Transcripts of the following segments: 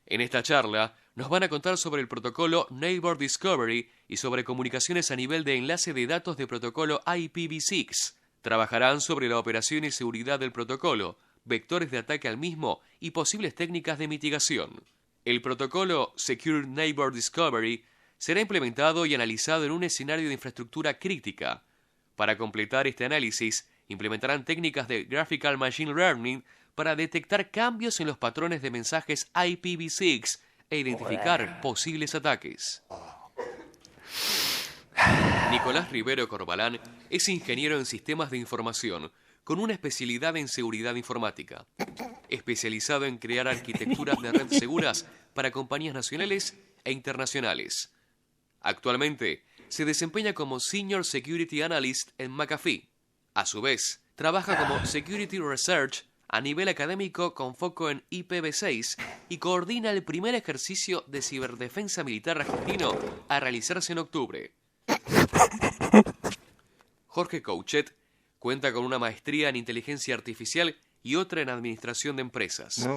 En esta charla nos van a contar sobre el protocolo Neighbor Discovery y sobre comunicaciones a nivel de enlace de datos de protocolo IPv6. Trabajarán sobre la operación y seguridad del protocolo, vectores de ataque al mismo y posibles técnicas de mitigación. El protocolo Secure Neighbor Discovery será implementado y analizado en un escenario de infraestructura crítica. Para completar este análisis, implementarán técnicas de Graphical Machine Learning para detectar cambios en los patrones de mensajes IPv6 e identificar posibles ataques. Nicolás Rivero Corbalán es ingeniero en sistemas de información con una especialidad en seguridad informática, especializado en crear arquitecturas de red seguras para compañías nacionales e internacionales. Actualmente se desempeña como Senior Security Analyst en McAfee. A su vez, trabaja como Security Research a nivel académico con foco en IPv6 y coordina el primer ejercicio de ciberdefensa militar argentino a realizarse en octubre. Jorge Couchet cuenta con una maestría en inteligencia artificial y otra en administración de empresas.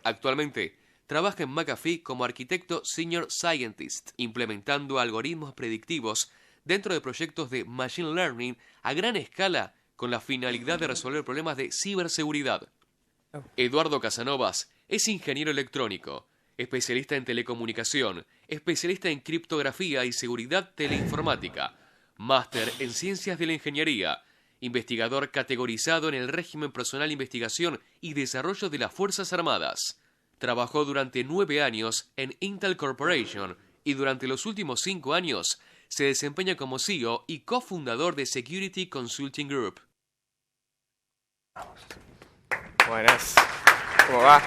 Actualmente trabaja en McAfee como arquitecto Senior Scientist, implementando algoritmos predictivos dentro de proyectos de Machine Learning a gran escala con la finalidad de resolver problemas de ciberseguridad. Eduardo Casanovas es ingeniero electrónico, especialista en telecomunicación, especialista en criptografía y seguridad teleinformática, máster en ciencias de la ingeniería, investigador categorizado en el régimen personal de investigación y desarrollo de las Fuerzas Armadas. Trabajó durante 9 años en Intel Corporation y durante los últimos 5 años se desempeña como CEO y cofundador de Security Consulting Group. Buenas. ¿Cómo va?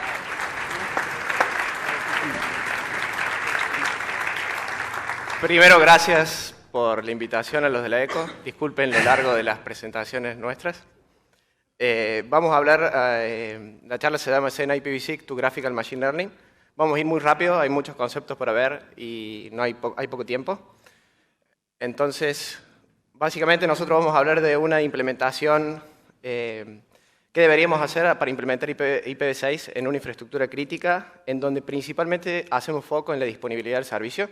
Primero, gracias por la invitación a los de la ECO. Disculpen lo largo de las presentaciones nuestras. Vamos a hablar, la charla se llama CEN IPv6 to Graphical Machine Learning. Vamos a ir muy rápido, hay muchos conceptos para ver y no hay poco tiempo. Entonces, básicamente nosotros vamos a hablar de una implementación ¿qué deberíamos hacer para implementar IPv6 en una infraestructura crítica en donde principalmente hacemos foco en la disponibilidad del servicio?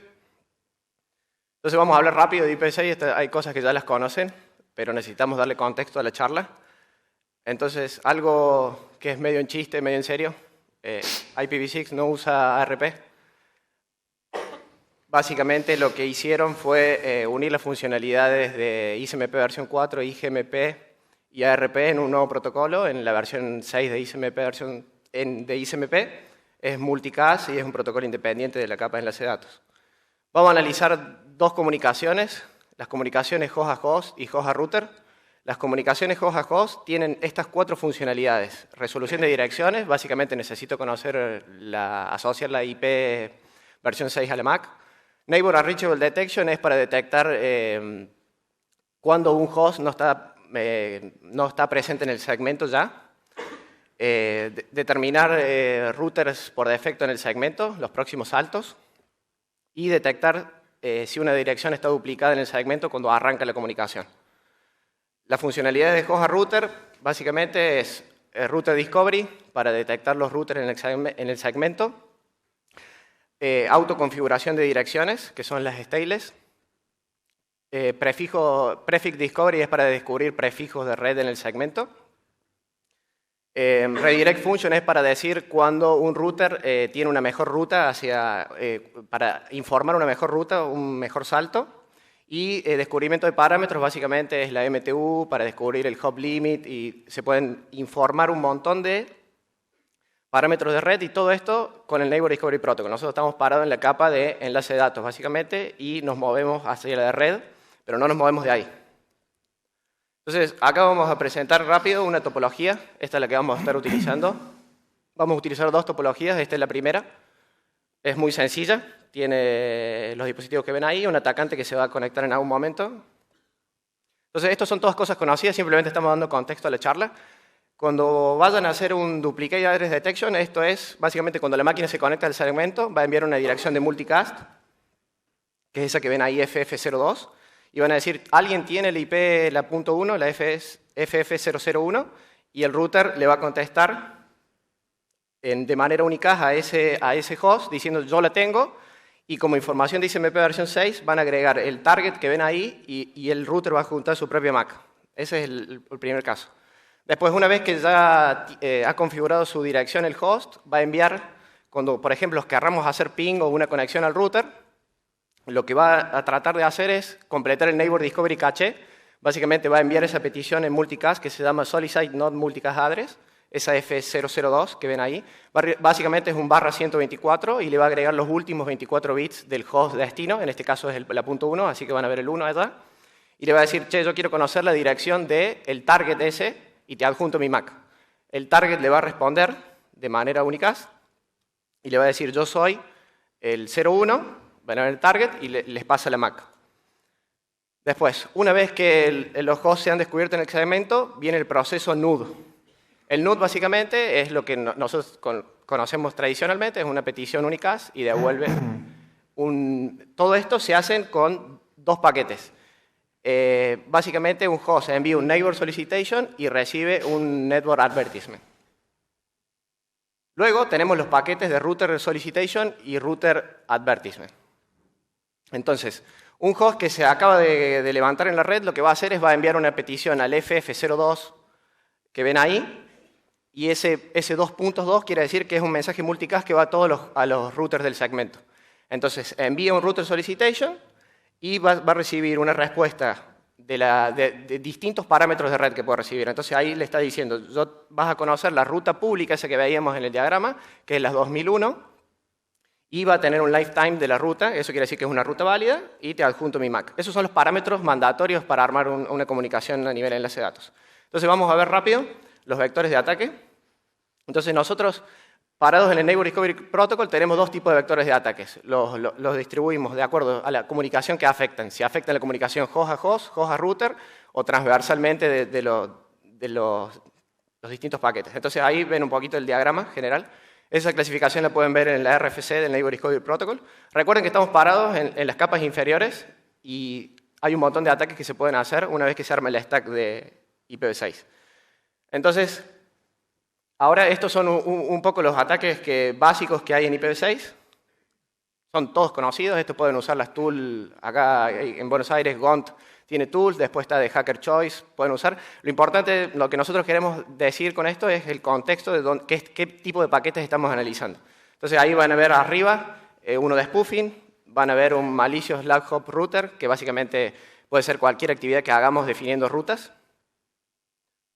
Entonces vamos a hablar rápido de IPv6, hay cosas que ya las conocen, pero necesitamos darle contexto a la charla. Entonces, algo que es medio en chiste, medio en serio, IPv6 no usa ARP. Básicamente lo que hicieron fue unir las funcionalidades de ICMP versión 4, IGMP y ARP en un nuevo protocolo, en la versión 6 de ICMP, es multicast y es un protocolo independiente de la capa de enlace de datos. Vamos a analizar dos comunicaciones, las comunicaciones host a host y host a router. Las comunicaciones host a host tienen estas 4 funcionalidades. Resolución de direcciones, básicamente necesito conocer asociar la IP versión 6 a la MAC. Neighbor Unreachable Detection es para detectar cuando un host no está presente en el segmento ya. Determinar routers por defecto en el segmento, los próximos saltos. Y detectar si una dirección está duplicada en el segmento cuando arranca la comunicación. La funcionalidad de host a router básicamente es Router Discovery para detectar los routers en el segmento. Autoconfiguración de direcciones, que son las stateless. Prefix Discovery es para descubrir prefijos de red en el segmento. Redirect Function es para decir cuando un router tiene una mejor ruta para informar una mejor ruta, un mejor salto. Y descubrimiento de parámetros básicamente es la MTU para descubrir el hop limit y se pueden informar un montón de parámetros de red y todo esto con el Neighbor Discovery Protocol. Nosotros estamos parados en la capa de enlace de datos básicamente y nos movemos hacia la de red, pero no nos movemos de ahí. Entonces, acá vamos a presentar rápido una topología. Esta es la que vamos a estar utilizando. Vamos a utilizar 2 topologías. Esta es la primera. Es muy sencilla. Tiene los dispositivos que ven ahí, un atacante que se va a conectar en algún momento. Entonces, estas son todas cosas conocidas. Simplemente estamos dando contexto a la charla. Cuando vayan a hacer un Duplicate Address Detection, esto es básicamente cuando la máquina se conecta al segmento, va a enviar una dirección de multicast, que es esa que ven ahí, FF02. Y van a decir, alguien tiene el IP, la .1, la FF001, y el router le va a contestar de manera unicast a ese host, diciendo yo la tengo, y como información de ICMP versión 6 van a agregar el target que ven ahí y el router va a juntar su propia MAC. Ese es el primer caso. Después, una vez que ya ha configurado su dirección el host, va a enviar, cuando por ejemplo querramos hacer ping o una conexión al router, lo que va a tratar de hacer es completar el Neighbor Discovery Cache. Básicamente va a enviar esa petición en multicast que se llama Solid Not Multicast Address, esa F002 que ven ahí. Básicamente es un /124 y le va a agregar los últimos 24 bits del host destino, en este caso es la punto .1, así que van a ver el 1 allá. Y le va a decir, che, yo quiero conocer la dirección del target ese y te adjunto mi MAC. El target le va a responder de manera unicast y le va a decir, yo soy el 01, van a ver el target y les pasa la MAC. Después, una vez que los hosts se han descubierto en el segmento, viene el proceso NUD. El NUD básicamente es lo que nosotros conocemos tradicionalmente, es una petición unicast y devuelve todo esto se hace con dos paquetes. Básicamente un host envía un Neighbor Solicitation y recibe un Network Advertisement. Luego tenemos los paquetes de Router Solicitation y Router Advertisement. Entonces, un host que se acaba de levantar en la red lo que va a hacer es va a enviar una petición al FF02 que ven ahí. Y ese 2.2 quiere decir que es un mensaje multicast que va a los routers del segmento. Entonces, envía un router solicitation y va a recibir una respuesta de distintos parámetros de red que puede recibir. Entonces, ahí le está diciendo, vas a conocer la ruta pública, esa que veíamos en el diagrama, que es la 2001, y va a tener un lifetime de la ruta, eso quiere decir que es una ruta válida, y te adjunto mi MAC. Esos son los parámetros mandatorios para armar una comunicación a nivel de enlace de datos. Entonces, vamos a ver rápido los vectores de ataque. Entonces nosotros, parados en el Neighbor Discovery Protocol, tenemos dos tipos de vectores de ataques. Los distribuimos de acuerdo a la comunicación que afectan. Si afectan la comunicación host a host, host a router, o transversalmente de los distintos paquetes. Entonces ahí ven un poquito el diagrama general. Esa clasificación la pueden ver en la RFC del Neighbor Discovery Protocol. Recuerden que estamos parados en las capas inferiores y hay un montón de ataques que se pueden hacer una vez que se arma el stack de IPv6. Entonces, ahora estos son un poco los ataques básicos que hay en IPv6. Son todos conocidos, estos pueden usar las tools. Acá en Buenos Aires, Gont tiene tools, después está de Hacker Choice, pueden usar. Lo importante, lo que nosotros queremos decir con esto es el contexto de qué tipo de paquetes estamos analizando. Entonces ahí van a ver arriba uno de spoofing, van a ver un malicious lag hop router, que básicamente puede ser cualquier actividad que hagamos definiendo rutas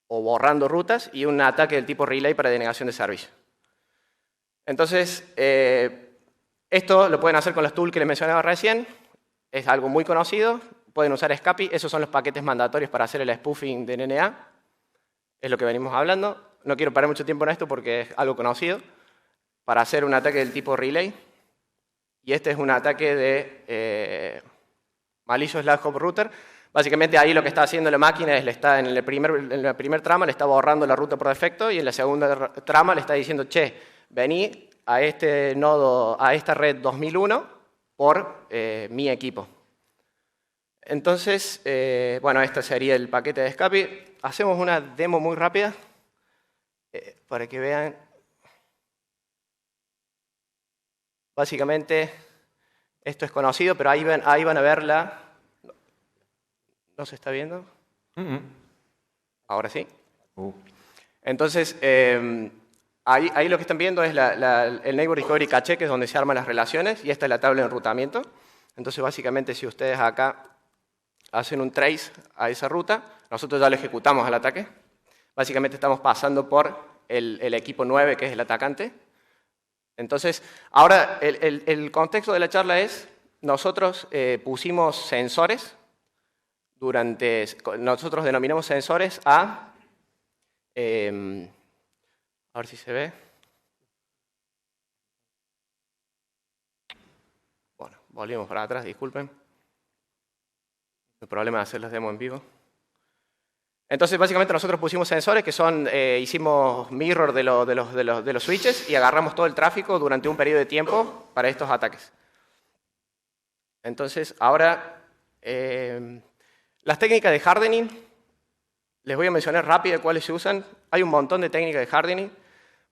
o borrando rutas, y un ataque del tipo relay para denegación de servicio. Entonces, esto lo pueden hacer con los tools que les mencionaba recién, es algo muy conocido, pueden usar SCAPI, esos son los paquetes mandatorios para hacer el spoofing de NNA, es lo que venimos hablando. No quiero perder mucho tiempo en esto porque es algo conocido, para hacer un ataque del tipo relay, y este es un ataque de malicious lag hop router. Básicamente ahí lo que está haciendo la máquina es en la primer trama le está borrando la ruta por defecto y en la segunda trama le está diciendo, che, vení a este nodo, a esta red 2001 por mi equipo. Entonces, bueno, este sería el paquete de escape. Hacemos una demo muy rápida para que vean. Básicamente, esto es conocido, pero ahí van a ver la... ¿No se está viendo? Ahora sí. Entonces, ahí lo que están viendo es el Neighbor Discovery Cache, que es donde se arman las relaciones, y esta es la tabla de enrutamiento. Entonces, básicamente, si ustedes acá hacen un trace a esa ruta, nosotros ya lo ejecutamos al ataque. Básicamente estamos pasando por el equipo 9, que es el atacante. Entonces, ahora el contexto de la charla es, nosotros pusimos sensores. Nosotros denominamos sensores a ver si se ve. Bueno, volvimos para atrás, disculpen. El problema de hacer las demos en vivo. Entonces, básicamente nosotros pusimos sensores que hicimos mirror de los switches y agarramos todo el tráfico durante un periodo de tiempo para estos ataques. Entonces, ahora... las técnicas de hardening, les voy a mencionar rápido cuáles se usan. Hay un montón de técnicas de hardening.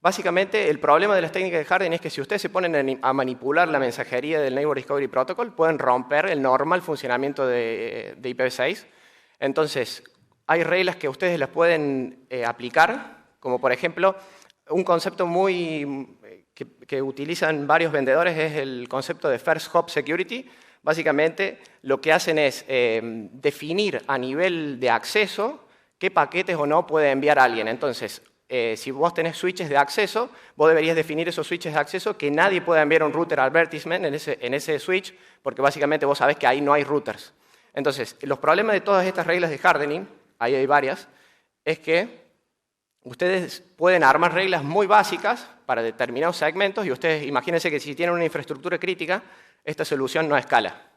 Básicamente, el problema de las técnicas de hardening es que si ustedes se ponen a manipular la mensajería del Neighbor Discovery Protocol, pueden romper el normal funcionamiento de IPv6. Entonces, hay reglas que ustedes las pueden aplicar, como por ejemplo, un concepto que utilizan varios vendedores es el concepto de First Hop Security. Básicamente, lo que hacen es definir a nivel de acceso qué paquetes o no puede enviar alguien. Entonces, si vos tenés switches de acceso, vos deberías definir esos switches de acceso que nadie pueda enviar un router advertisement en ese switch, porque básicamente vos sabés que ahí no hay routers. Entonces, los problemas de todas estas reglas de hardening, ahí hay varias, es que ustedes pueden armar reglas muy básicas para determinados segmentos y ustedes imagínense que si tienen una infraestructura crítica, esta solución no escala.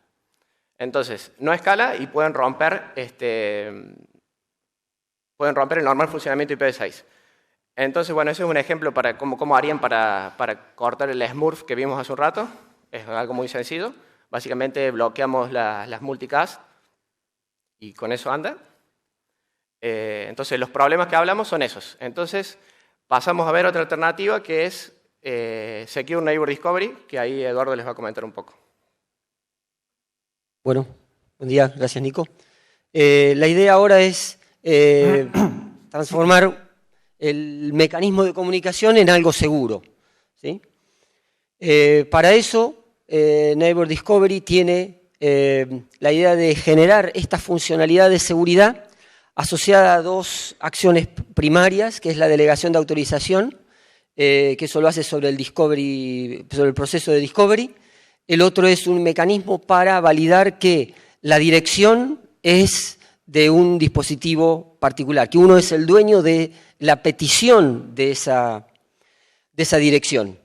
Entonces, no escala y pueden romper el normal funcionamiento IPv6. Entonces, bueno, ese es un ejemplo para cómo harían para cortar el Smurf que vimos hace un rato. Es algo muy sencillo. Básicamente bloqueamos las multicast y con eso anda. Entonces, los problemas que hablamos son esos. Entonces, pasamos a ver otra alternativa que es Secure Neighbor Discovery, que ahí Eduardo les va a comentar un poco. Bueno, buen día, gracias Nico. La idea ahora es transformar el mecanismo de comunicación en algo seguro, ¿sí? Para eso, Neighbor Discovery tiene la idea de generar esta funcionalidad de seguridad asociada a dos acciones primarias, que es la delegación de autorización, que eso lo hace sobre el proceso de discovery. El otro es un mecanismo para validar que la dirección es de un dispositivo particular, que uno es el dueño de la petición de esa dirección.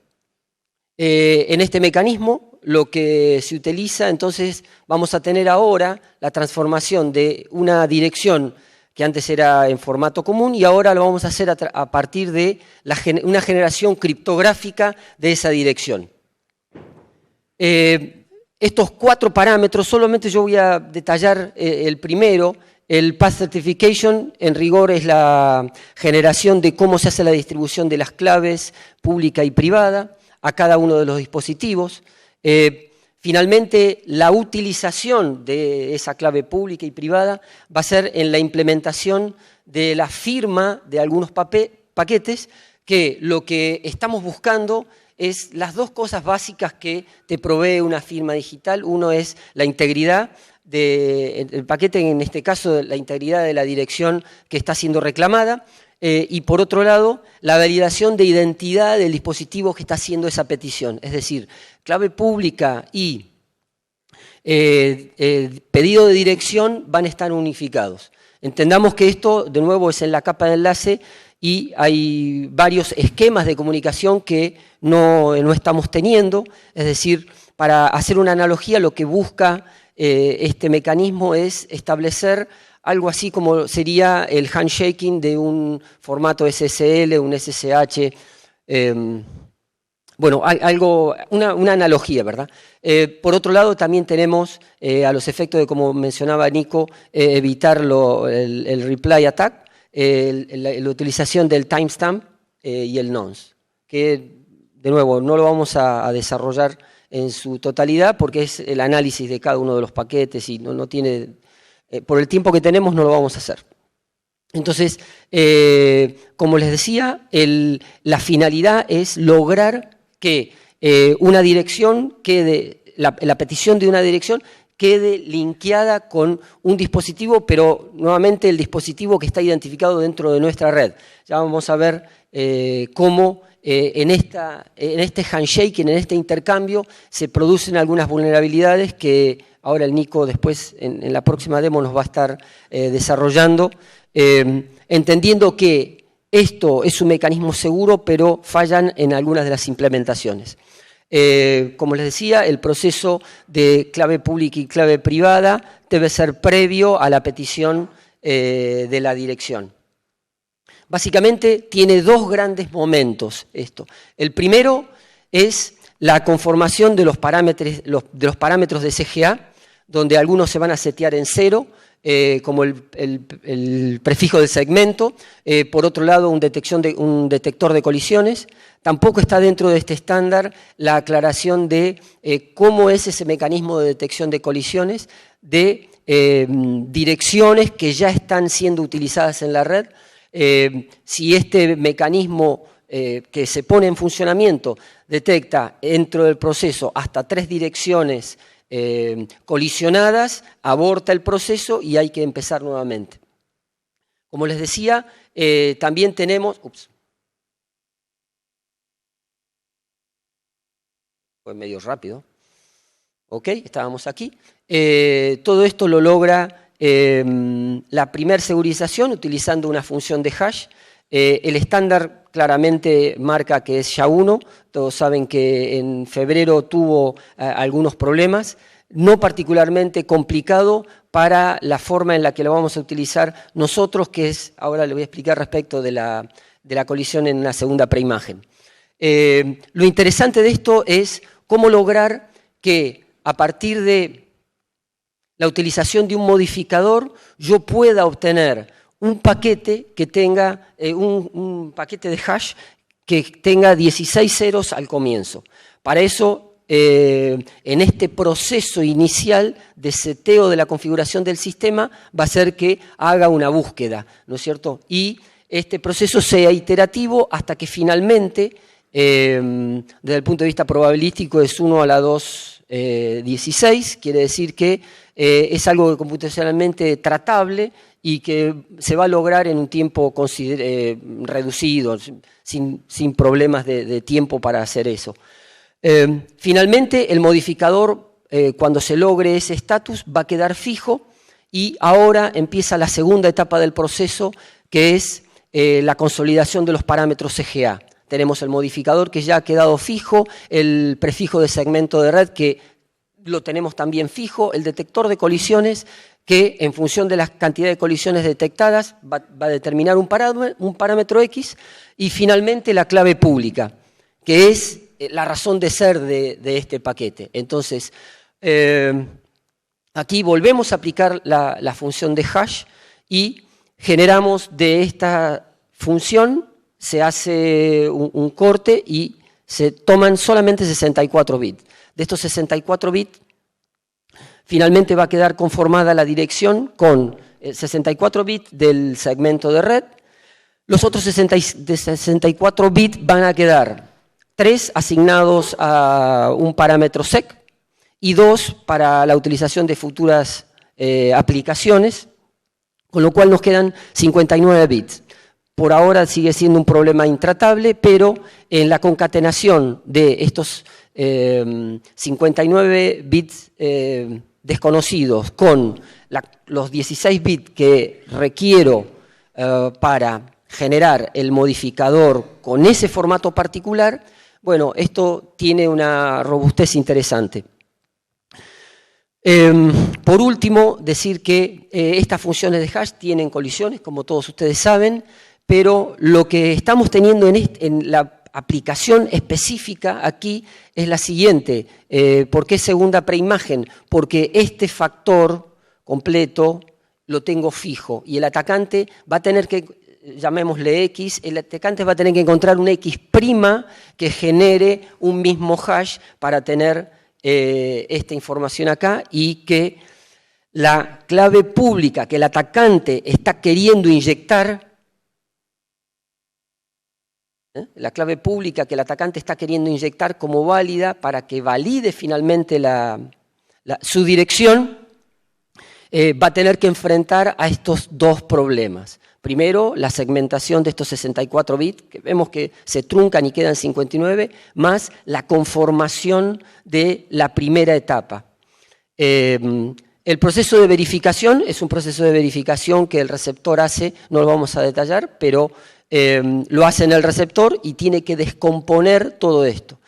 En este mecanismo, lo que se utiliza, entonces, vamos a tener ahora la transformación de una dirección que antes era en formato común y ahora lo vamos a hacer a partir de una generación criptográfica de esa dirección. Estos 4 parámetros, solamente yo voy a detallar el primero. El Path Certification, en rigor, es la generación de cómo se hace la distribución de las claves pública y privada a cada uno de los dispositivos. Finalmente, la utilización de esa clave pública y privada va a ser en la implementación de la firma de algunos paquetes, que lo que estamos buscando es las dos cosas básicas que te provee una firma digital. Uno es la integridad del paquete, en este caso la integridad de la dirección que está siendo reclamada, y por otro lado, la validación de identidad del dispositivo que está haciendo esa petición. Es decir, clave pública y pedido de dirección van a estar unificados. Entendamos que esto, de nuevo, es en la capa de enlace y hay varios esquemas de comunicación que no estamos teniendo. Es decir, para hacer una analogía, lo que busca este mecanismo es establecer algo así como sería el handshaking de un formato SSL, un SSH, bueno, una analogía, ¿verdad? Por otro lado, también tenemos, a los efectos de, como mencionaba Nico, evitar el reply attack, la utilización del timestamp y el nonce, que, de nuevo, no lo vamos a desarrollar en su totalidad porque es el análisis de cada uno de los paquetes y no tiene, por el tiempo que tenemos no lo vamos a hacer. Entonces, como les decía, la finalidad es lograr que una dirección quede, la petición de una dirección quede linkeada con un dispositivo, pero nuevamente el dispositivo que está identificado dentro de nuestra red. Ya vamos a ver cómo en este handshaking, en este intercambio, se producen algunas vulnerabilidades que ahora el Nico después en la próxima demo nos va a estar desarrollando, entendiendo que esto es un mecanismo seguro, pero fallan en algunas de las implementaciones. Como les decía, el proceso de clave pública y clave privada debe ser previo a la petición de la dirección. Básicamente tiene dos grandes momentos esto. El primero es la conformación de los parámetros de CGA, donde algunos se van a setear en 0 como el prefijo del segmento. Por otro lado, un detector de colisiones. Tampoco está dentro de este estándar la aclaración de cómo es ese mecanismo de detección de colisiones, de direcciones que ya están siendo utilizadas en la red. Si este mecanismo que se pone en funcionamiento detecta dentro del proceso hasta 3 direcciones colisionadas, aborta el proceso y hay que empezar nuevamente. Como les decía, también tenemos... Fue medio rápido. Ok, estábamos aquí. Todo esto lo logra la primera segurización utilizando una función de hash. El estándar claramente marca que es SHA-1. Todos saben que en febrero tuvo algunos problemas, no particularmente complicado para la forma en la que lo vamos a utilizar nosotros, que es, ahora le voy a explicar respecto de la colisión en la segunda preimagen. Lo interesante de esto es cómo lograr que a partir de la utilización de un modificador yo pueda obtener un paquete que tenga un paquete de hash que tenga 16 ceros al comienzo. Para eso, en este proceso inicial de seteo de la configuración del sistema, va a ser que haga una búsqueda, ¿no es cierto? Y este proceso sea iterativo hasta que finalmente, desde el punto de vista probabilístico, es 1 a la 2, 16, quiere decir que es algo computacionalmente tratable y que se va a lograr en un tiempo reducido, sin problemas de tiempo para hacer eso. Finalmente, el modificador, cuando se logre ese estatus, va a quedar fijo y ahora empieza la segunda etapa del proceso, que es la consolidación de los parámetros CGA. Tenemos el modificador que ya ha quedado fijo, el prefijo de segmento de red que lo tenemos también fijo, el detector de colisiones que en función de la cantidad de colisiones detectadas va a determinar un parámetro X, y finalmente la clave pública, que es la razón de ser de este paquete. Entonces, aquí volvemos a aplicar la función de hash y generamos de esta función, se hace un corte y se toman solamente 64 bits. De estos 64 bits, finalmente va a quedar conformada la dirección con 64 bits del segmento de red. Los otros 64 bits van a quedar 3 asignados a un parámetro sec y 2 para la utilización de futuras aplicaciones, con lo cual nos quedan 59 bits. Por ahora sigue siendo un problema intratable, pero en la concatenación de estos 59 bits desconocidos con los 16 bits que requiero para generar el modificador con ese formato particular, bueno, esto tiene una robustez interesante. Por último, decir que estas funciones de hash tienen colisiones, como todos ustedes saben, pero lo que estamos teniendo en la aplicación específica aquí es la siguiente. ¿Por qué segunda preimagen? Porque este factor completo lo tengo fijo y el atacante va a tener que, llamémosle X, el atacante va a tener que encontrar un X' que genere un mismo hash para tener esta información acá, y que la clave pública que el atacante está queriendo inyectar, la clave pública que el atacante está queriendo inyectar como válida para que valide finalmente su dirección, va a tener que enfrentar a estos dos problemas. Primero, la segmentación de estos 64 bits, que vemos que se truncan y quedan 59, más la conformación de la primera etapa. El proceso de verificación es un proceso de verificación que el receptor hace, no lo vamos a detallar, pero lo hace en el receptor y tiene que descomponer todo esto.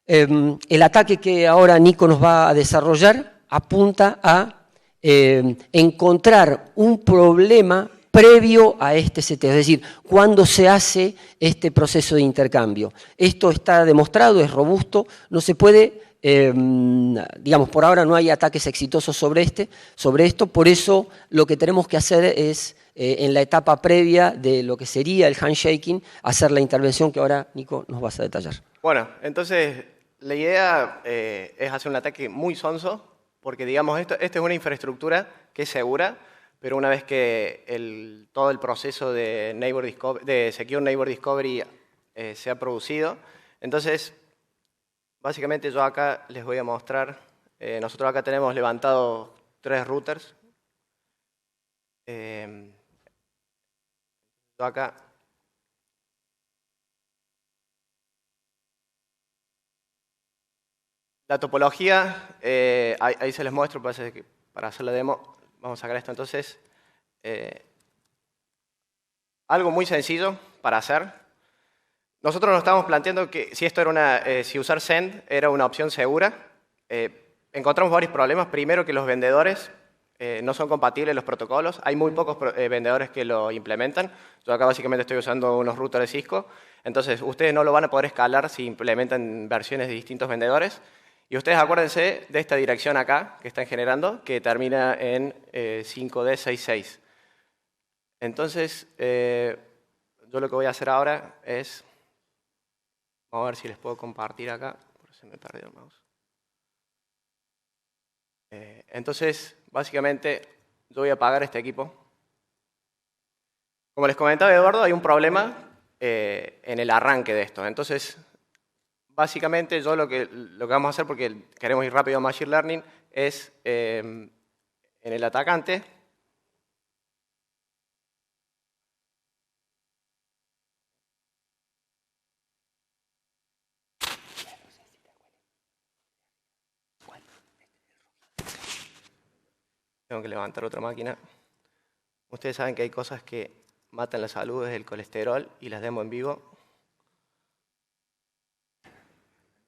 El ataque que ahora Nico nos va a desarrollar apunta a encontrar un problema previo a este seteo, es decir, cuando se hace este proceso de intercambio. Esto está demostrado, es robusto, no se puede Digamos, por ahora no hay ataques exitosos sobre esto, por eso lo que tenemos que hacer es, en la etapa previa de lo que sería el handshaking, hacer la intervención que ahora, Nico, nos vas a detallar. Bueno, entonces la idea es hacer un ataque muy sonso, porque digamos, esto es una infraestructura que es segura, pero una vez que todo el proceso de Secure Neighbor Discovery se ha producido, entonces básicamente yo acá les voy a mostrar, nosotros acá tenemos levantados 3 routers. Yo acá la topología, ahí se les muestro, parece que para hacer la demo vamos a sacar esto. Entonces, algo muy sencillo para hacer. Nosotros nos estamos planteando que si esto era si usar Send era una opción segura. Encontramos varios problemas. Primero, que los vendedores no son compatibles los protocolos. Hay muy pocos vendedores que lo implementan. Yo acá básicamente estoy usando unos routers de Cisco. Entonces, ustedes no lo van a poder escalar si implementan versiones de distintos vendedores. Y ustedes acuérdense de esta dirección acá que están generando, que termina en 5D66. Entonces, yo lo que voy a hacer ahora es... Vamos a ver si les puedo compartir acá. Por eso me perdió el mouse. Entonces, básicamente, yo voy a apagar este equipo. Como les comentaba Eduardo, hay un problema en el arranque de esto. Entonces, básicamente, yo lo que vamos a hacer, porque queremos ir rápido a Machine Learning, es en el atacante. Tengo que levantar otra máquina. Ustedes saben que hay cosas que matan la salud, es el colesterol, y las demo en vivo.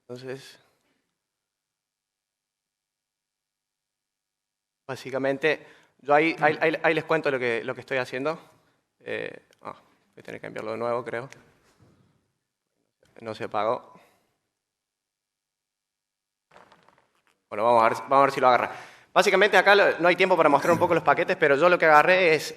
Entonces, básicamente, yo ahí les cuento lo que estoy haciendo. Voy a tener que cambiarlo de nuevo, creo. No se apagó. Bueno, vamos a ver si lo agarra. Básicamente acá no hay tiempo para mostrar un poco los paquetes, pero yo lo que agarré es,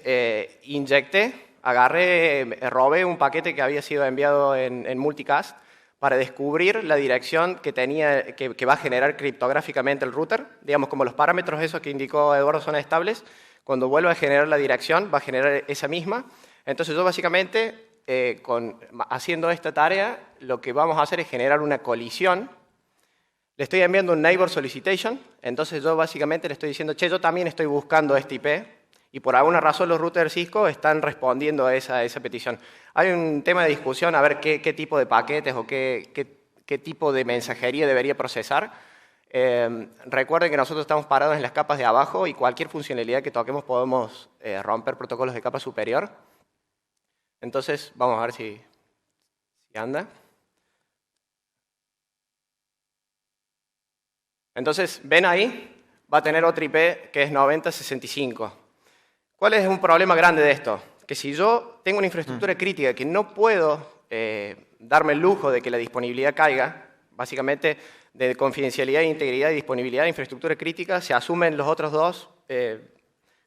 robé un paquete que había sido enviado en multicast para descubrir la dirección que va a generar criptográficamente el router. Digamos, como los parámetros esos que indicó Eduardo son estables, cuando vuelva a generar la dirección va a generar esa misma. Entonces yo básicamente, haciendo esta tarea, lo que vamos a hacer es generar una colisión. Le estoy enviando un neighbor solicitation, entonces yo básicamente le estoy diciendo, che, yo también estoy buscando este IP, y por alguna razón los routers Cisco están respondiendo a esa petición. Hay un tema de discusión a ver qué tipo de paquetes o qué tipo de mensajería debería procesar. Recuerden que nosotros estamos parados en las capas de abajo y cualquier funcionalidad que toquemos podemos romper protocolos de capa superior. Entonces, vamos a ver si anda. Entonces, ven ahí, va a tener otro IP que es 9065. ¿Cuál es un problema grande de esto? Que si yo tengo una infraestructura crítica que no puedo darme el lujo de que la disponibilidad caiga, básicamente de confidencialidad, integridad y disponibilidad de infraestructura crítica, se asumen los otros dos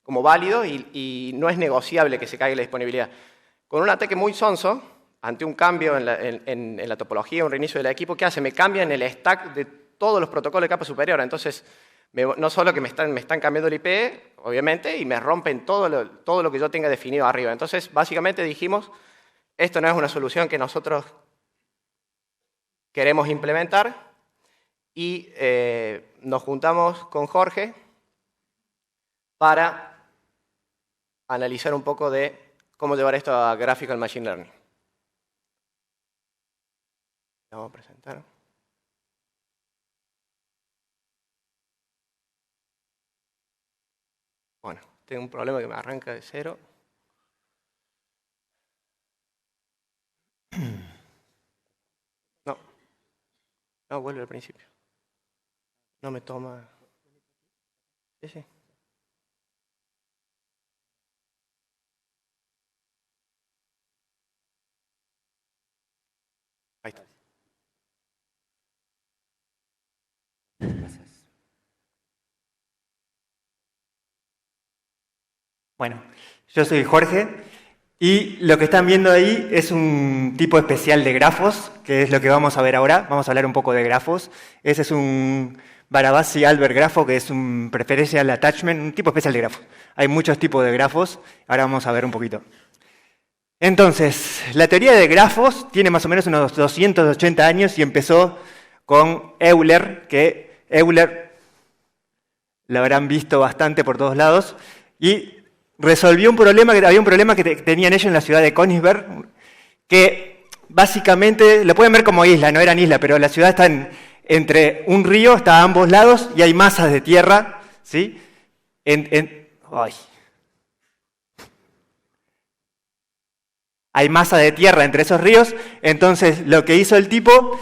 como válidos y no es negociable que se caiga la disponibilidad. Con un ataque muy sonso, ante un cambio en la topología, un reinicio del equipo, ¿qué hace? Me cambian el stack de todos los protocolos de capa superior. Entonces, no solo que me están cambiando el IP, obviamente, y me rompen todo lo que yo tenga definido arriba. Entonces, básicamente dijimos, esto no es una solución que nosotros queremos implementar, y nos juntamos con Jorge para analizar un poco de cómo llevar esto a Graphical Machine Learning. Vamos a presentar. Bueno, tengo un problema que me arranca de cero. No, vuelve al principio. No me toma. Sí. Ahí está. Bueno, yo soy Jorge y lo que están viendo ahí es un tipo especial de grafos, que es lo que vamos a ver ahora. Vamos a hablar un poco de grafos. Ese es un Barabasi-Albert grafo, que es un preferential attachment, un tipo especial de grafos. Hay muchos tipos de grafos, ahora vamos a ver un poquito. Entonces, la teoría de grafos tiene más o menos unos 280 años y empezó con Euler, que Euler lo habrán visto bastante por todos lados, y resolvió un problema, había un problema que tenían ellos en la ciudad de Königsberg, que básicamente, lo pueden ver como isla, no eran isla, pero la ciudad está entre un río, está a ambos lados, y hay masas de tierra, ¿sí? Hay masa de tierra entre esos ríos, entonces lo que hizo el tipo,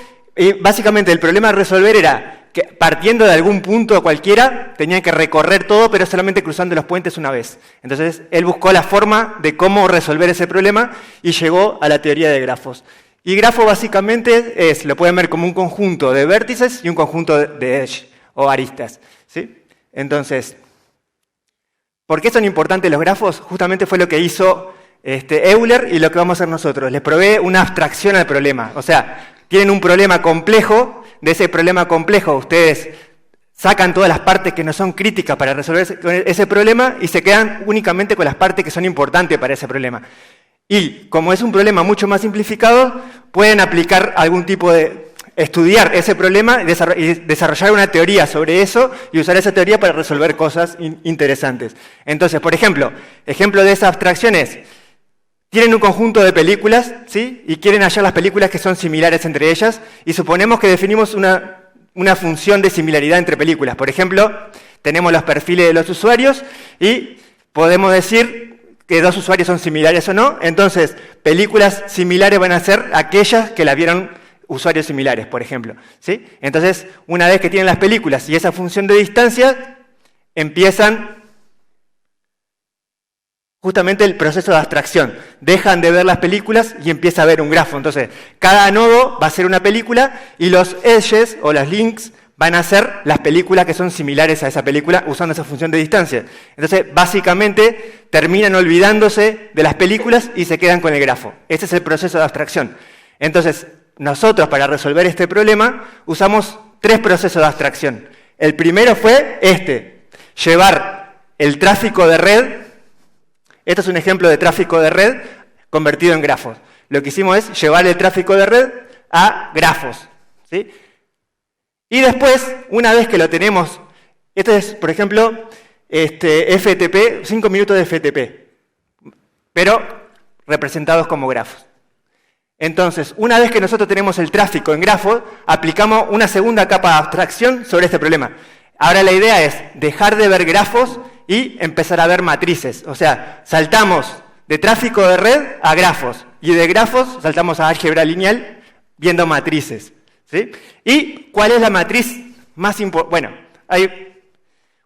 básicamente el problema a resolver era que partiendo de algún punto cualquiera, tenían que recorrer todo, pero solamente cruzando los puentes una vez. Entonces, él buscó la forma de cómo resolver ese problema y llegó a la teoría de grafos. Y grafo básicamente lo pueden ver como un conjunto de vértices y un conjunto de edge, o aristas, ¿sí? Entonces, ¿por qué son importantes los grafos? Justamente fue lo que hizo Euler y lo que vamos a hacer nosotros. Les provee una abstracción al problema. O sea, tienen un problema complejo. De ese problema complejo ustedes sacan todas las partes que no son críticas para resolver ese problema y se quedan únicamente con las partes que son importantes para ese problema. Y como es un problema mucho más simplificado, pueden aplicar algún tipo de... estudiar ese problema y desarrollar una teoría sobre eso y usar esa teoría para resolver cosas interesantes. Entonces, por ejemplo de esa abstracción es... tienen un conjunto de películas, ¿sí? Y quieren hallar las películas que son similares entre ellas, y suponemos que definimos una función de similaridad entre películas. Por ejemplo, tenemos los perfiles de los usuarios y podemos decir que dos usuarios son similares o no. Entonces, películas similares van a ser aquellas que la vieron usuarios similares, por ejemplo, ¿sí? Entonces, una vez que tienen las películas y esa función de distancia, empiezan justamente el proceso de abstracción. Dejan de ver las películas y empieza a ver un grafo. Entonces, cada nodo va a ser una película y los edges o las links van a ser las películas que son similares a esa película usando esa función de distancia. Entonces, básicamente, terminan olvidándose de las películas y se quedan con el grafo. Ese es el proceso de abstracción. Entonces, nosotros para resolver este problema usamos 3 procesos de abstracción. El primero fue llevar el tráfico de red. Esto es un ejemplo de tráfico de red convertido en grafos. Lo que hicimos es llevar el tráfico de red a grafos, ¿sí? Y después, una vez que lo tenemos, esto es, por ejemplo, FTP, 5 minutos de FTP, pero representados como grafos. Entonces, una vez que nosotros tenemos el tráfico en grafos, aplicamos una segunda capa de abstracción sobre este problema. Ahora la idea es dejar de ver grafos y empezar a ver matrices. O sea, saltamos de tráfico de red a grafos, y de grafos saltamos a álgebra lineal viendo matrices, ¿sí? ¿Y cuál es la matriz más importante? Bueno,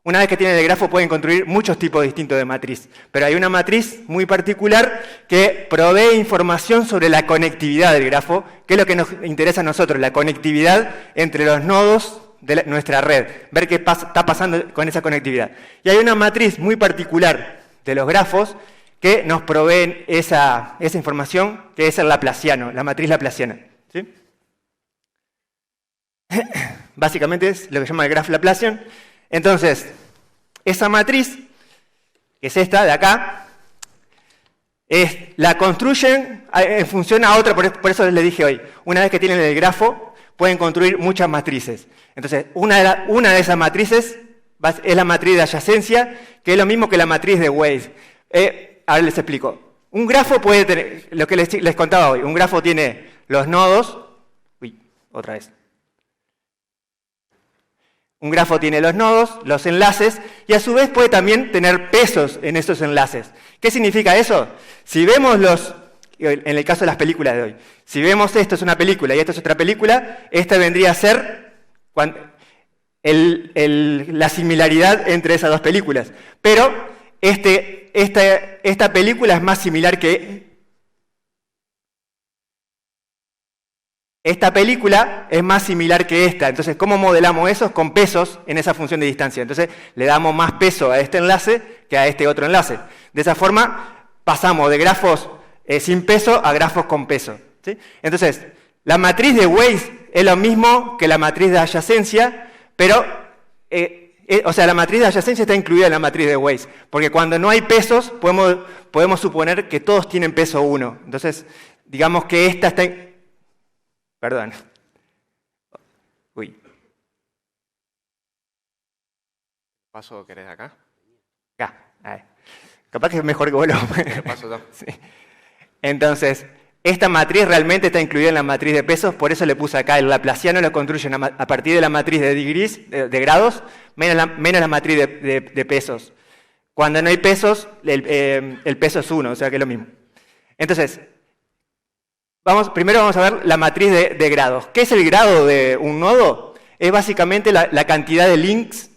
una vez que tienen el grafo pueden construir muchos tipos distintos de matriz, pero hay una matriz muy particular que provee información sobre la conectividad del grafo, que es lo que nos interesa a nosotros, la conectividad entre los nodos de nuestra red, ver qué está pasando con esa conectividad. Y hay una matriz muy particular de los grafos que nos proveen esa información, que es el laplaciano, la matriz laplaciana, ¿sí? Básicamente es lo que se llama el graph Laplacian. Entonces, esa matriz, que es esta de acá, la construyen en función a otra, por eso les dije hoy, una vez que tienen el grafo, pueden construir muchas matrices. Entonces, una de esas matrices es la matriz de adyacencia, que es lo mismo que la matriz de Wade. Ahora les explico. Un grafo puede tener, lo que les contaba hoy, un grafo tiene los nodos, otra vez. Un grafo tiene los nodos, los enlaces, y a su vez puede también tener pesos en esos enlaces. ¿Qué significa eso? Si vemos en el caso de las películas de hoy, si vemos esto es una película y esto es otra película, esta vendría a ser la similaridad entre esas dos películas. Pero esta película es más similar que esta película es más similar que esta. Entonces, ¿cómo modelamos eso? Con pesos en esa función de distancia. Entonces, le damos más peso a este enlace que a este otro enlace. De esa forma, pasamos de grafos sin peso a grafos con peso, ¿sí? Entonces, la matriz de Waze es lo mismo que la matriz de adyacencia, pero, o sea, la matriz de adyacencia está incluida en la matriz de Waze, porque cuando no hay pesos, podemos suponer que todos tienen peso 1. Entonces, digamos que esta está... Perdón. Uy. ¿Paso querés acá? Acá. A ver. Capaz que es mejor que vos lo... Paso yo. Sí. Entonces, esta matriz realmente está incluida en la matriz de pesos, por eso le puse acá el laplaciano, lo construyen a partir de la matriz de degrees, de grados, menos la matriz de pesos. Cuando no hay pesos, el peso es 1, o sea que es lo mismo. Entonces, primero vamos a ver la matriz de grados. ¿Qué es el grado de un nodo? Es básicamente la cantidad de links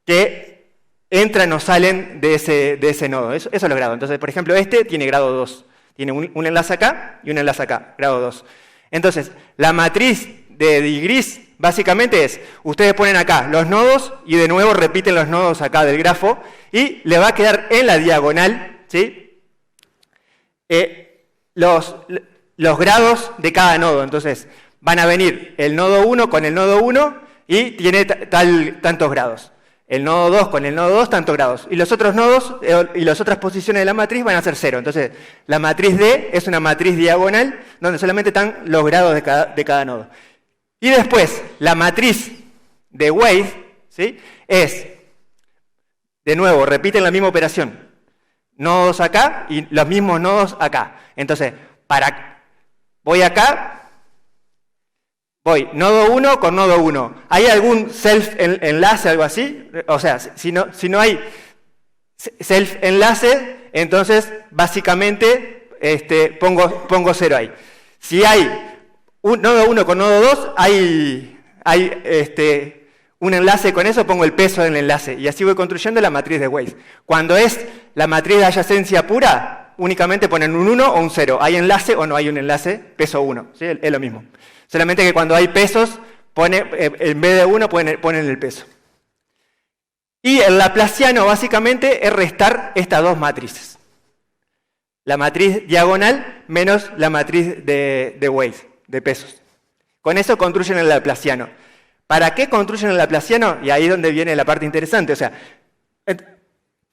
que entran o salen de ese nodo. Eso es los grados. Entonces, por ejemplo, este tiene grado 2. Tiene un enlace acá y un enlace acá, grado 2. Entonces, la matriz de degrees básicamente es, ustedes ponen acá los nodos y de nuevo repiten los nodos acá del grafo y le va a quedar en la diagonal, ¿sí? Los grados de cada nodo. Entonces, van a venir el nodo 1 con el nodo 1 y tiene tantos grados. El nodo 2 con el nodo 2, tantos grados. Y los otros nodos y las otras posiciones de la matriz van a ser 0. Entonces, la matriz D es una matriz diagonal donde solamente están los grados de cada nodo. Y después, la matriz de Waze, ¿sí? Es, de nuevo, repiten la misma operación. Nodos acá y los mismos nodos acá. Entonces, voy acá... Voy nodo 1 con nodo 1. ¿Hay algún self-enlace, algo así? O sea, si no hay self-enlace, entonces básicamente pongo 0 ahí. Si hay un nodo 1 con nodo 2, hay un enlace con eso, pongo el peso del enlace. Y así voy construyendo la matriz de Waze. Cuando es la matriz de adyacencia pura, únicamente ponen un 1 o un 0. ¿Hay enlace o no hay un enlace? Peso 1. ¿Sí? Es lo mismo. Solamente que cuando hay pesos, en vez de 1 ponen el peso. Y el laplaciano básicamente es restar estas dos matrices. La matriz diagonal menos la matriz de Waze, de pesos. Con eso construyen el laplaciano. ¿Para qué construyen el laplaciano? Y ahí es donde viene la parte interesante. O sea,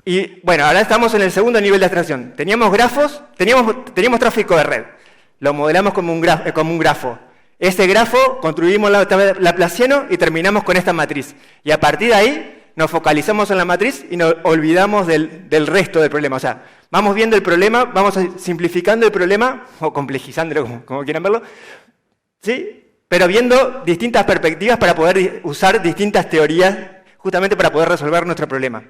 y bueno, ahora estamos en el segundo nivel de abstracción. Teníamos grafos, teníamos tráfico de red. Lo modelamos como un grafo. Ese grafo construimos el laplaciano y terminamos con esta matriz. Y a partir de ahí nos focalizamos en la matriz y nos olvidamos del resto del problema. O sea, vamos viendo el problema, vamos simplificando el problema, o complejizándolo, como quieran verlo, ¿sí? Pero viendo distintas perspectivas para poder usar distintas teorías, justamente para poder resolver nuestro problema.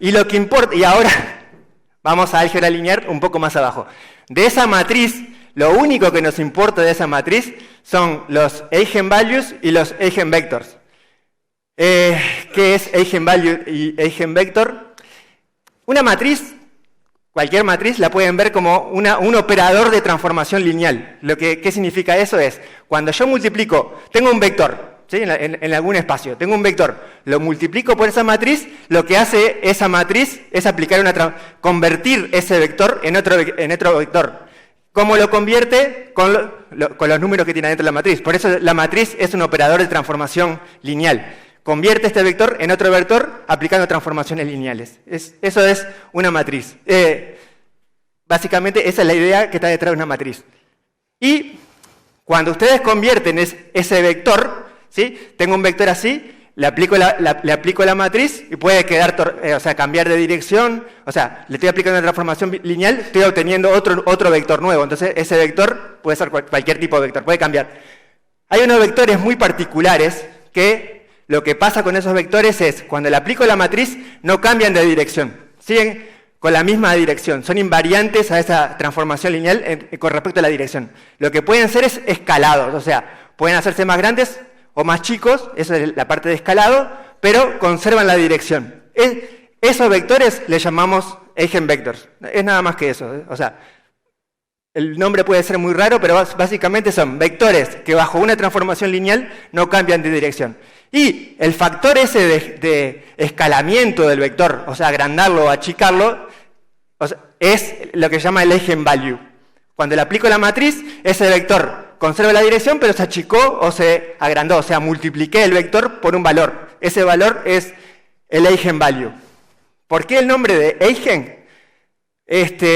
Y lo que importa, y ahora vamos a álgebra lineal un poco más abajo. De esa matriz, lo único que nos importa de esa matriz son los eigenvalues y los eigenvectors. ¿Qué es eigenvalue y eigenvector? Una matriz, cualquier matriz, la pueden ver como un operador de transformación lineal. ¿Qué significa eso? Es, cuando yo multiplico, tengo un vector, ¿sí? en algún espacio, tengo un vector, lo multiplico por esa matriz, lo que hace esa matriz es convertir ese vector en otro vector. ¿Cómo lo convierte? Con los números que tiene dentro de la matriz. Por eso la matriz es un operador de transformación lineal. Convierte este vector en otro vector aplicando transformaciones lineales. Eso es una matriz. Básicamente esa es la idea que está detrás de una matriz. Y cuando ustedes convierten ese vector, ¿sí? Tengo un vector así, le aplico la matriz y puede quedar, cambiar de dirección. O sea, le estoy aplicando una transformación lineal, estoy obteniendo otro vector nuevo. Entonces, ese vector puede ser cualquier tipo de vector, puede cambiar. Hay unos vectores muy particulares que lo que pasa con esos vectores es, cuando le aplico la matriz, no cambian de dirección. Siguen con la misma dirección. Son invariantes a esa transformación lineal con respecto a la dirección. Lo que pueden ser es escalados. O sea, pueden hacerse más grandes o más chicos, eso es la parte de escalado, pero conservan la dirección. Esos vectores le llamamos eigenvectors. Es nada más que eso. O sea, el nombre puede ser muy raro, pero básicamente son vectores que bajo una transformación lineal no cambian de dirección. Y el factor ese de escalamiento del vector, o sea, agrandarlo o achicarlo, o sea, es lo que se llama el eigenvalue. Cuando le aplico la matriz, ese vector conserva la dirección, pero se achicó o se agrandó, o sea, multipliqué el vector por un valor. Ese valor es el eigenvalue. ¿Por qué el nombre de eigen?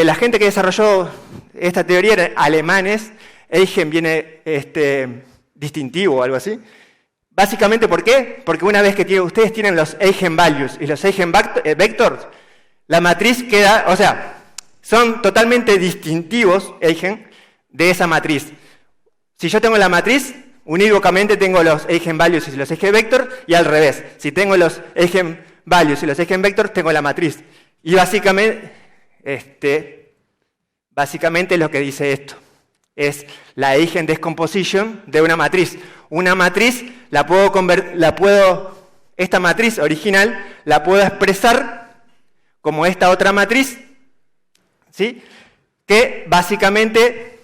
La gente que desarrolló esta teoría eran alemanes. Eigen viene distintivo o algo así. Básicamente, ¿por qué? Porque una vez que ustedes tienen los eigenvalues y los eigenvectors, la matriz queda, o sea, son totalmente distintivos, eigen, de esa matriz. Si yo tengo la matriz, unívocamente tengo los eigenvalues y los eigenvectors, y al revés. Si tengo los eigenvalues y los eigenvectors, tengo la matriz. Y básicamente lo que dice esto es la eigendescomposition de una matriz. Una matriz esta matriz original la puedo expresar como esta otra matriz, ¿sí? Que básicamente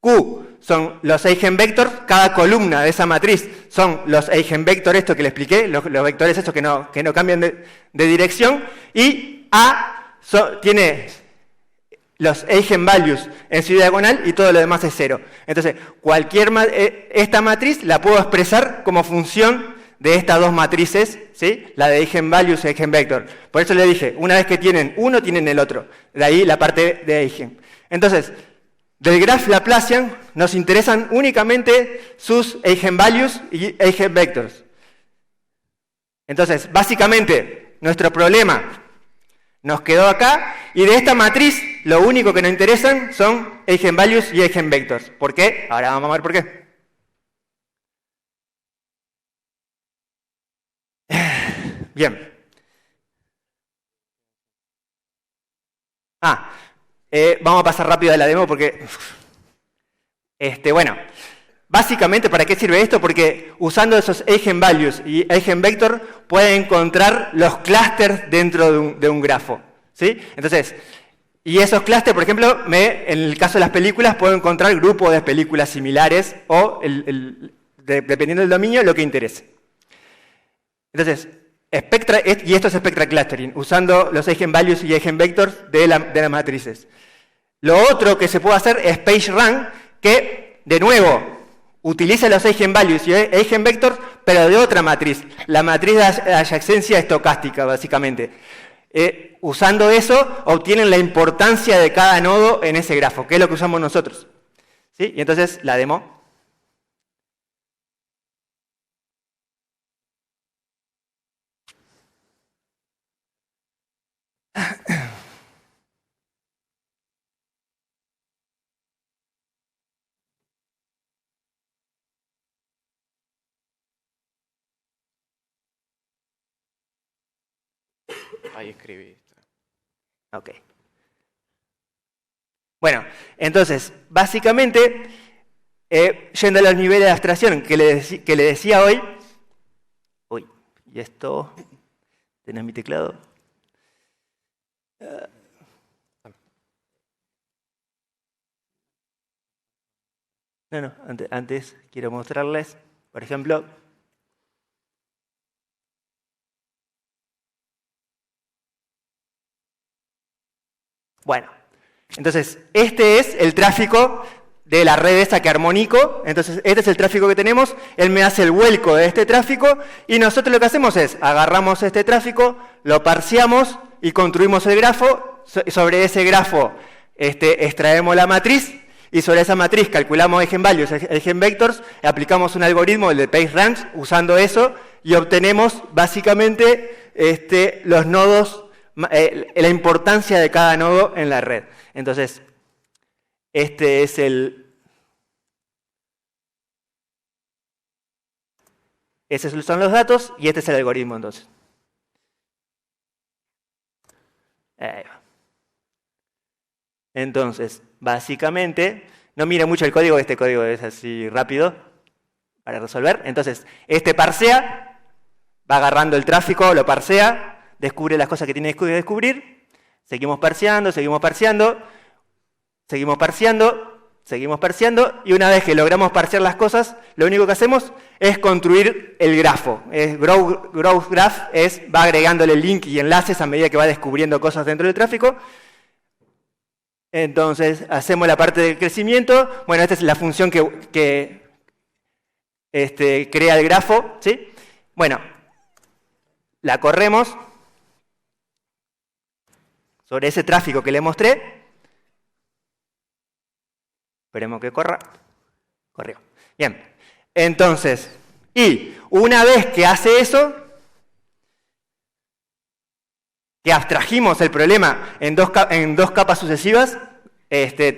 Q son los eigenvectors, cada columna de esa matriz son los eigenvectors, esto que le expliqué, los vectores estos que no cambian de dirección, y A tiene los eigenvalues en su diagonal y todo lo demás es 0. Entonces, esta matriz la puedo expresar como función de estas dos matrices, ¿sí? La de eigenvalues y eigenvector. Por eso le dije, una vez que tienen uno, tienen el otro. De ahí la parte de eigen. Entonces, del graph Laplacian nos interesan únicamente sus eigenvalues y eigenvectors. Entonces, básicamente, nuestro problema nos quedó acá, y de esta matriz lo único que nos interesan son eigenvalues y eigenvectors. ¿Por qué? Ahora vamos a ver por qué. Bien. Vamos a pasar rápido a la demo porque... bueno, básicamente, ¿para qué sirve esto? Porque usando esos eigenvalues y eigenvector puede encontrar los clústeres dentro de un grafo, ¿sí? Entonces, y esos clústeres, por ejemplo, en el caso de las películas, puedo encontrar grupos de películas similares o, dependiendo del dominio, lo que interese. Entonces, y esto es spectral clustering, usando los eigenvalues y eigenvectors de las matrices. Lo otro que se puede hacer es PageRank, que, de nuevo, utiliza los eigenvalues y eigenvectors, pero de otra matriz. La matriz de adyacencia estocástica, básicamente. Usando eso, obtienen la importancia de cada nodo en ese grafo, que es lo que usamos nosotros. ¿Sí? Y entonces, la demo. Ahí escribí. Ok. Bueno, entonces, básicamente, yendo a los niveles de abstracción que le decía hoy. Uy, y esto. ¿Tenés mi teclado? No, antes quiero mostrarles, por ejemplo. Bueno, entonces, este es el tráfico de la red esa que armó Nico. Entonces, este es el tráfico que tenemos. Él me hace el vuelco de este tráfico y nosotros lo que hacemos es, agarramos este tráfico, lo parseamos y construimos el grafo. Sobre ese grafo extraemos la matriz y sobre esa matriz calculamos eigenvalues, eigenvectors, aplicamos un algoritmo, el de PageRank, usando eso y obtenemos básicamente los nodos, la importancia de cada nodo en la red. Entonces, esos son los datos y este es el algoritmo entonces. Ahí va. Entonces, básicamente, no mire mucho el código, este código es así rápido para resolver. Entonces, parsea, va agarrando el tráfico, lo parsea, descubre las cosas que tiene que descubrir, seguimos parseando, seguimos parseando, y una vez que logramos parsear las cosas, lo único que hacemos es construir el grafo. Growth Graph va agregándole link y enlaces a medida que va descubriendo cosas dentro del tráfico. Entonces, hacemos la parte de crecimiento. Bueno, esta es la función que crea el grafo, ¿sí? Bueno, la corremos sobre ese tráfico que le mostré. Esperemos que corra. Corrió. Bien. Entonces, y una vez que hace eso, que abstrajimos el problema en dos capas sucesivas,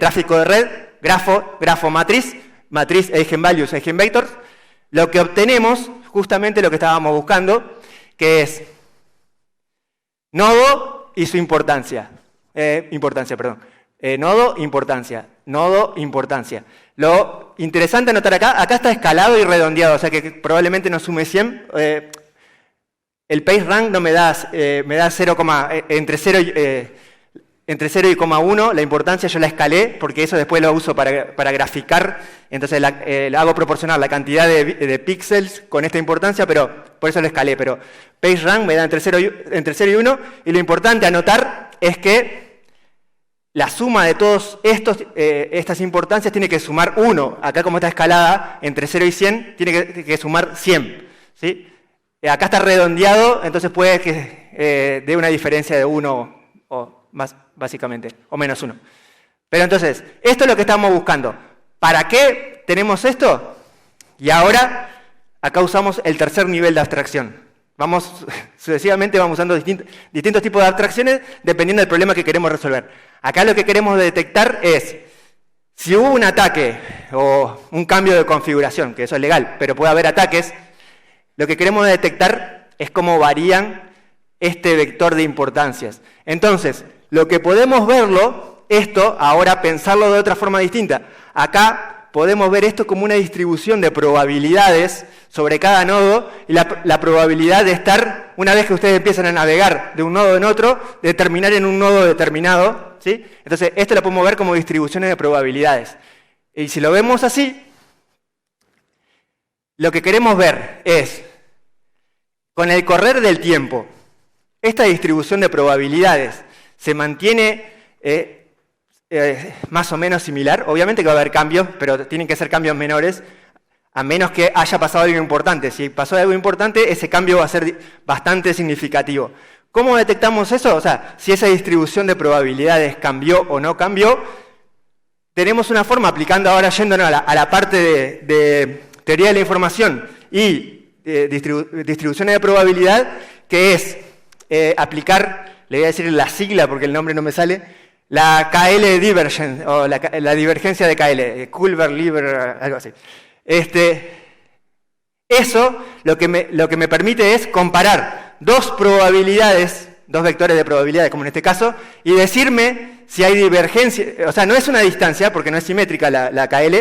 tráfico de red, grafo matriz, eigenvalues, eigenvectors, lo que obtenemos, justamente lo que estábamos buscando, que es nodo y su importancia. Nodo, importancia. Lo interesante anotar acá está escalado y redondeado, o sea que probablemente no sume 100. El PageRank no me da 0, entre 0 y 1, la importancia yo la escalé, porque eso después lo uso para graficar, entonces hago proporcionar la cantidad de píxeles con esta importancia, pero por eso lo escalé, pero PageRank me da entre 0 y 1, y lo importante a anotar es que la suma de todas estas importancias tiene que sumar 1. Acá como está escalada, entre 0 y 100, tiene que sumar 100. ¿Sí? Acá está redondeado, entonces puede que dé una diferencia de 1 o más, básicamente, o menos 1. Pero entonces, esto es lo que estamos buscando. ¿Para qué tenemos esto? Y ahora, acá usamos el tercer nivel de abstracción. Sucesivamente vamos usando distintos tipos de abstracciones dependiendo del problema que queremos resolver. Acá lo que queremos detectar es si hubo un ataque o un cambio de configuración, que eso es legal, pero puede haber ataques. Lo que queremos detectar es cómo varían este vector de importancias. Entonces, lo que podemos verlo, ahora pensarlo de otra forma distinta. Acá podemos ver esto como una distribución de probabilidades sobre cada nodo, y la probabilidad de estar, una vez que ustedes empiezan a navegar de un nodo en otro, de terminar en un nodo determinado, ¿sí? Entonces, esto lo podemos ver como distribuciones de probabilidades. Y si lo vemos así, lo que queremos ver es, con el correr del tiempo, esta distribución de probabilidades se mantiene más o menos similar. Obviamente que va a haber cambios, pero tienen que ser cambios menores, a menos que haya pasado algo importante. Si pasó algo importante, ese cambio va a ser bastante significativo. ¿Cómo detectamos eso? O sea, si esa distribución de probabilidades cambió o no cambió, tenemos una forma, aplicando ahora, yéndonos a la parte de teoría de la información y distribuciones de probabilidad, que es aplicar, le voy a decir la sigla porque el nombre no me sale, la KL divergence, o la divergencia de KL, Culver-Lieber, algo así. Eso lo que me permite es comparar dos probabilidades, dos vectores de probabilidades, como en este caso, y decirme si hay divergencia. O sea, no es una distancia, porque no es simétrica la KL,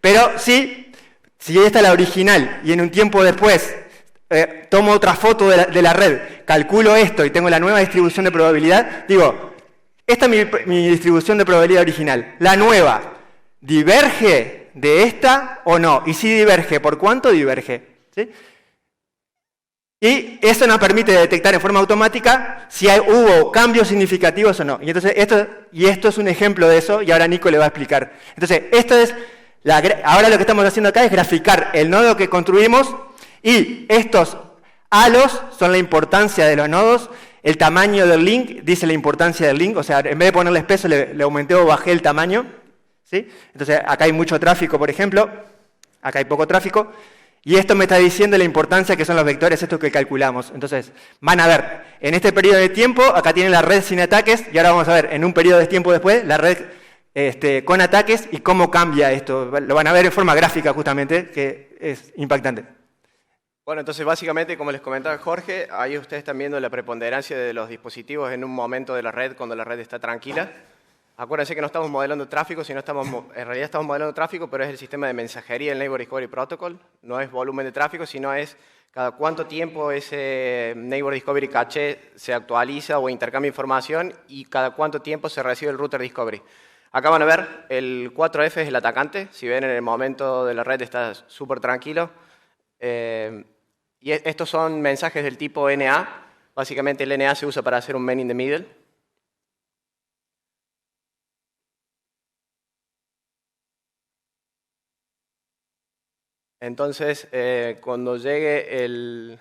pero sí, si esta es la original, y en un tiempo después tomo otra foto de la red, calculo esto y tengo la nueva distribución de probabilidad, digo, esta es mi distribución de probabilidad original. La nueva, ¿diverge de esta o no? Y si diverge, ¿por cuánto diverge? ¿Sí? Y eso nos permite detectar en forma automática si hubo cambios significativos o no. Y entonces esto es un ejemplo de eso, y ahora Nico le va a explicar. Entonces, ahora lo que estamos haciendo acá es graficar el nodo que construimos, y estos halos son la importancia de los nodos. El tamaño del link dice la importancia del link, o sea, en vez de ponerle peso, le aumenté o bajé el tamaño. ¿Sí? Entonces, acá hay mucho tráfico, por ejemplo, acá hay poco tráfico, y esto me está diciendo la importancia que son los vectores estos que calculamos. Entonces, van a ver, en este periodo de tiempo, acá tienen la red sin ataques, y ahora vamos a ver, en un periodo de tiempo después, la red con ataques, y cómo cambia esto. Lo van a ver en forma gráfica, justamente, que es impactante. Bueno, entonces básicamente, como les comentaba Jorge, ahí ustedes están viendo la preponderancia de los dispositivos en un momento de la red, cuando la red está tranquila. Acuérdense que no estamos modelando tráfico, en realidad estamos modelando tráfico, pero es el sistema de mensajería, el Neighbor Discovery Protocol. No es volumen de tráfico, sino es cada cuánto tiempo ese Neighbor Discovery Cache se actualiza o intercambia información, y cada cuánto tiempo se recibe el Router Discovery. Acá van a ver, el 4F es el atacante. Si ven, en el momento de la red está súper tranquilo. Y estos son mensajes del tipo NA. Básicamente el NA se usa para hacer un man in the middle. Entonces, cuando llegue el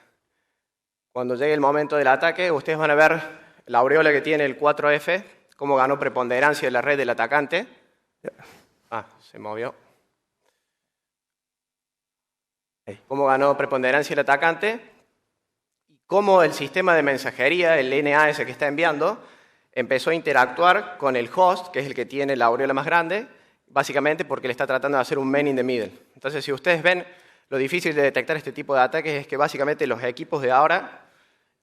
momento del ataque, ustedes van a ver la aureola que tiene el 4F, cómo ganó preponderancia de la red del atacante. Ah, se movió. Cómo ganó preponderancia el atacante, y cómo el sistema de mensajería, el NAS que está enviando, empezó a interactuar con el host, que es el que tiene la aureola más grande, básicamente porque le está tratando de hacer un man in the middle. Entonces, si ustedes ven, lo difícil de detectar este tipo de ataques es que básicamente los equipos de ahora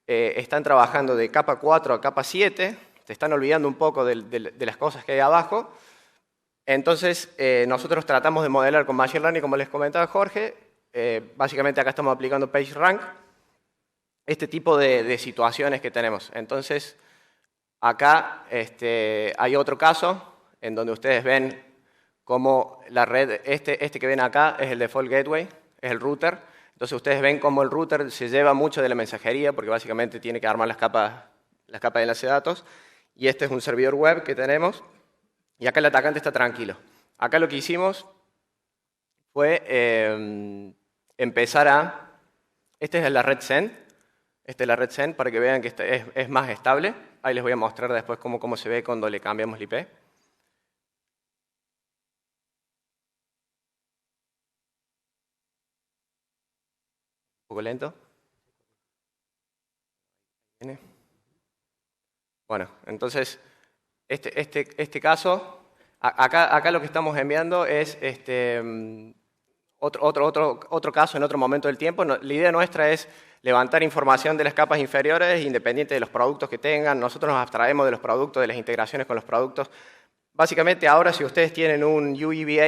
están trabajando de capa 4 a capa 7, se están olvidando un poco de las cosas que hay abajo. Entonces, nosotros tratamos de modelar con Machine Learning, como les comentaba Jorge. Básicamente acá estamos aplicando PageRank, este tipo de situaciones que tenemos. Entonces, acá hay otro caso en donde ustedes ven cómo la red, este que ven acá es el default gateway, es el router. Entonces ustedes ven cómo el router se lleva mucho de la mensajería porque básicamente tiene que armar las capas de enlace de datos. Y este es un servidor web que tenemos. Y acá el atacante está tranquilo. Acá lo que hicimos fue empezar a... Esta es la red send. Esta es la red send para que vean que es más estable. Ahí les voy a mostrar después cómo se ve cuando le cambiamos el IP. Un poco lento. Bueno, entonces, este caso, acá lo que estamos enviando es otro caso en otro momento del tiempo. La idea nuestra es levantar información de las capas inferiores independiente de los productos que tengan. Nosotros nos abstraemos de los productos, de las integraciones con los productos. Básicamente ahora, si ustedes tienen un UEBA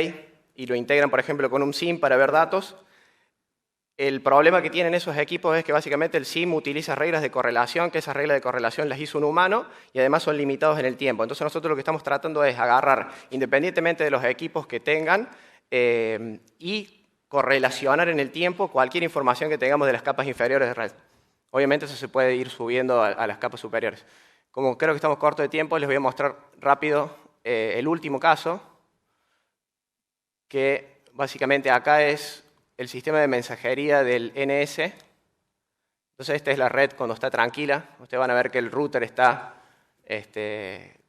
y lo integran, por ejemplo, con un SIEM para ver datos, el problema que tienen esos equipos es que básicamente el SIEM utiliza reglas de correlación, que esas reglas de correlación las hizo un humano y además son limitados en el tiempo. Entonces nosotros lo que estamos tratando es agarrar, independientemente de los equipos que tengan, y correlacionar en el tiempo cualquier información que tengamos de las capas inferiores de red. Obviamente eso se puede ir subiendo a las capas superiores. Como creo que estamos cortos de tiempo, les voy a mostrar rápido el último caso, que básicamente acá es el sistema de mensajería del NS. Entonces esta es la red cuando está tranquila. Ustedes van a ver que el router está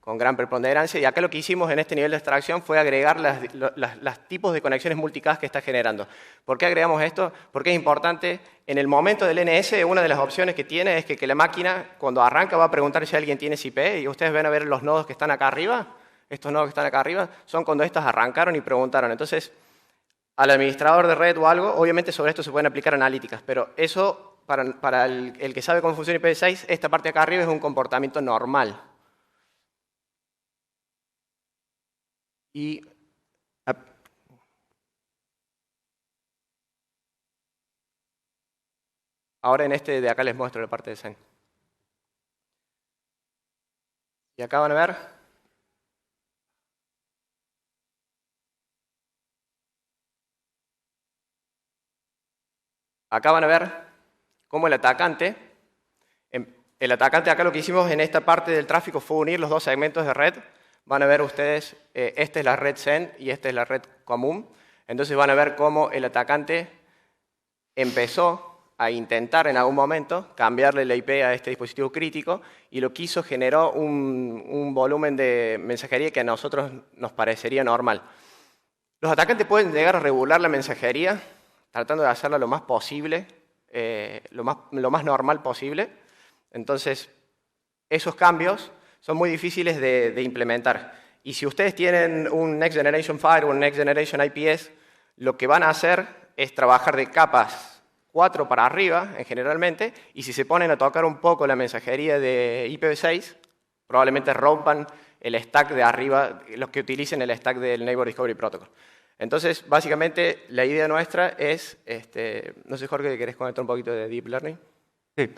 con gran preponderancia. Y acá lo que hicimos en este nivel de abstracción fue agregar los tipos de conexiones multicast que está generando. ¿Por qué agregamos esto? Porque es importante. En el momento del NS, una de las opciones que tiene es que la máquina, cuando arranca, va a preguntar si alguien tiene IP. Y ustedes van a ver los nodos que están acá arriba. Estos nodos que están acá arriba son cuando estos arrancaron y preguntaron. Entonces, al administrador de red o algo, obviamente sobre esto se pueden aplicar analíticas, pero eso, para el que sabe cómo funciona IPv6, esta parte de acá arriba es un comportamiento normal. Y ahora en este de acá les muestro la parte de send. Y acá van a ver. Acá van a ver cómo el atacante acá lo que hicimos en esta parte del tráfico fue unir los dos segmentos de red. Van a ver ustedes, esta es la red send y esta es la red común. Entonces van a ver cómo el atacante empezó a intentar en algún momento cambiarle la IP a este dispositivo crítico y lo que hizo generó un volumen de mensajería que a nosotros nos parecería normal. Los atacantes pueden llegar a regular la mensajería tratando de hacerla lo más posible, lo más normal posible. Entonces, esos cambios son muy difíciles de implementar. Y si ustedes tienen un Next Generation Firewall, un Next Generation IPS, lo que van a hacer es trabajar de capas 4 para arriba, generalmente, y si se ponen a tocar un poco la mensajería de IPv6, probablemente rompan el stack de arriba, los que utilicen el stack del Neighbor Discovery Protocol. Entonces, básicamente, la idea nuestra es, no sé, Jorge, ¿querés comentar un poquito de Deep Learning? Sí.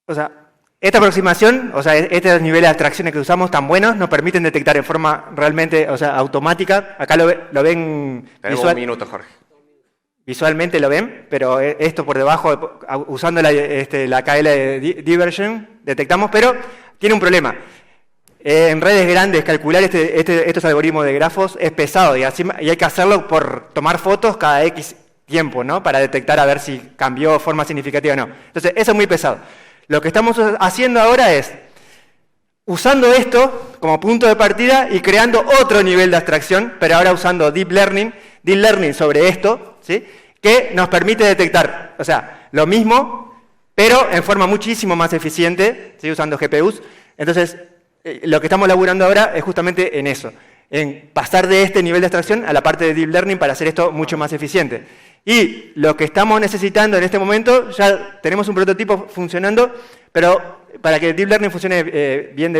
O sea, Esta aproximación, o sea, estos niveles de abstracciones que usamos tan buenos nos permiten detectar en forma realmente, o sea, automática. Acá lo ven Tenemos un minuto, Jorge. Visualmente lo ven, pero esto por debajo, usando la KL de Diversion, detectamos, pero tiene un problema. En redes grandes, calcular estos algoritmos de grafos es pesado y hay que hacerlo por tomar fotos cada X tiempo, ¿no? Para detectar a ver si cambió de forma significativa o no. Entonces, eso es muy pesado. Lo que estamos haciendo ahora es, usando esto como punto de partida y creando otro nivel de abstracción, pero ahora usando Deep Learning sobre esto, ¿sí? Que nos permite detectar, o sea, lo mismo, pero en forma muchísimo más eficiente, ¿sí? Usando GPUs. Entonces, lo que estamos laburando ahora es justamente en eso, en pasar de este nivel de abstracción a la parte de Deep Learning para hacer esto mucho más eficiente. Y lo que estamos necesitando en este momento, ya tenemos un prototipo funcionando, pero para que Deep Learning funcione bien,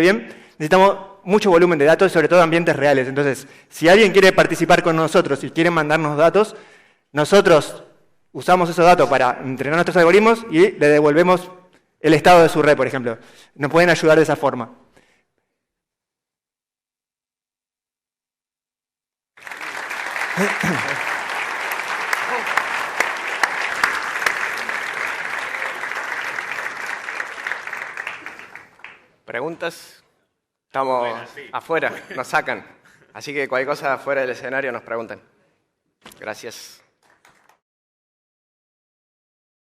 necesitamos mucho volumen de datos y sobre todo ambientes reales. Entonces, si alguien quiere participar con nosotros y quiere mandarnos datos, nosotros usamos esos datos para entrenar nuestros algoritmos y le devolvemos el estado de su red, por ejemplo. Nos pueden ayudar de esa forma. ¿Preguntas? Estamos afuera, nos sacan. Así que cualquier cosa fuera del escenario nos preguntan. Gracias.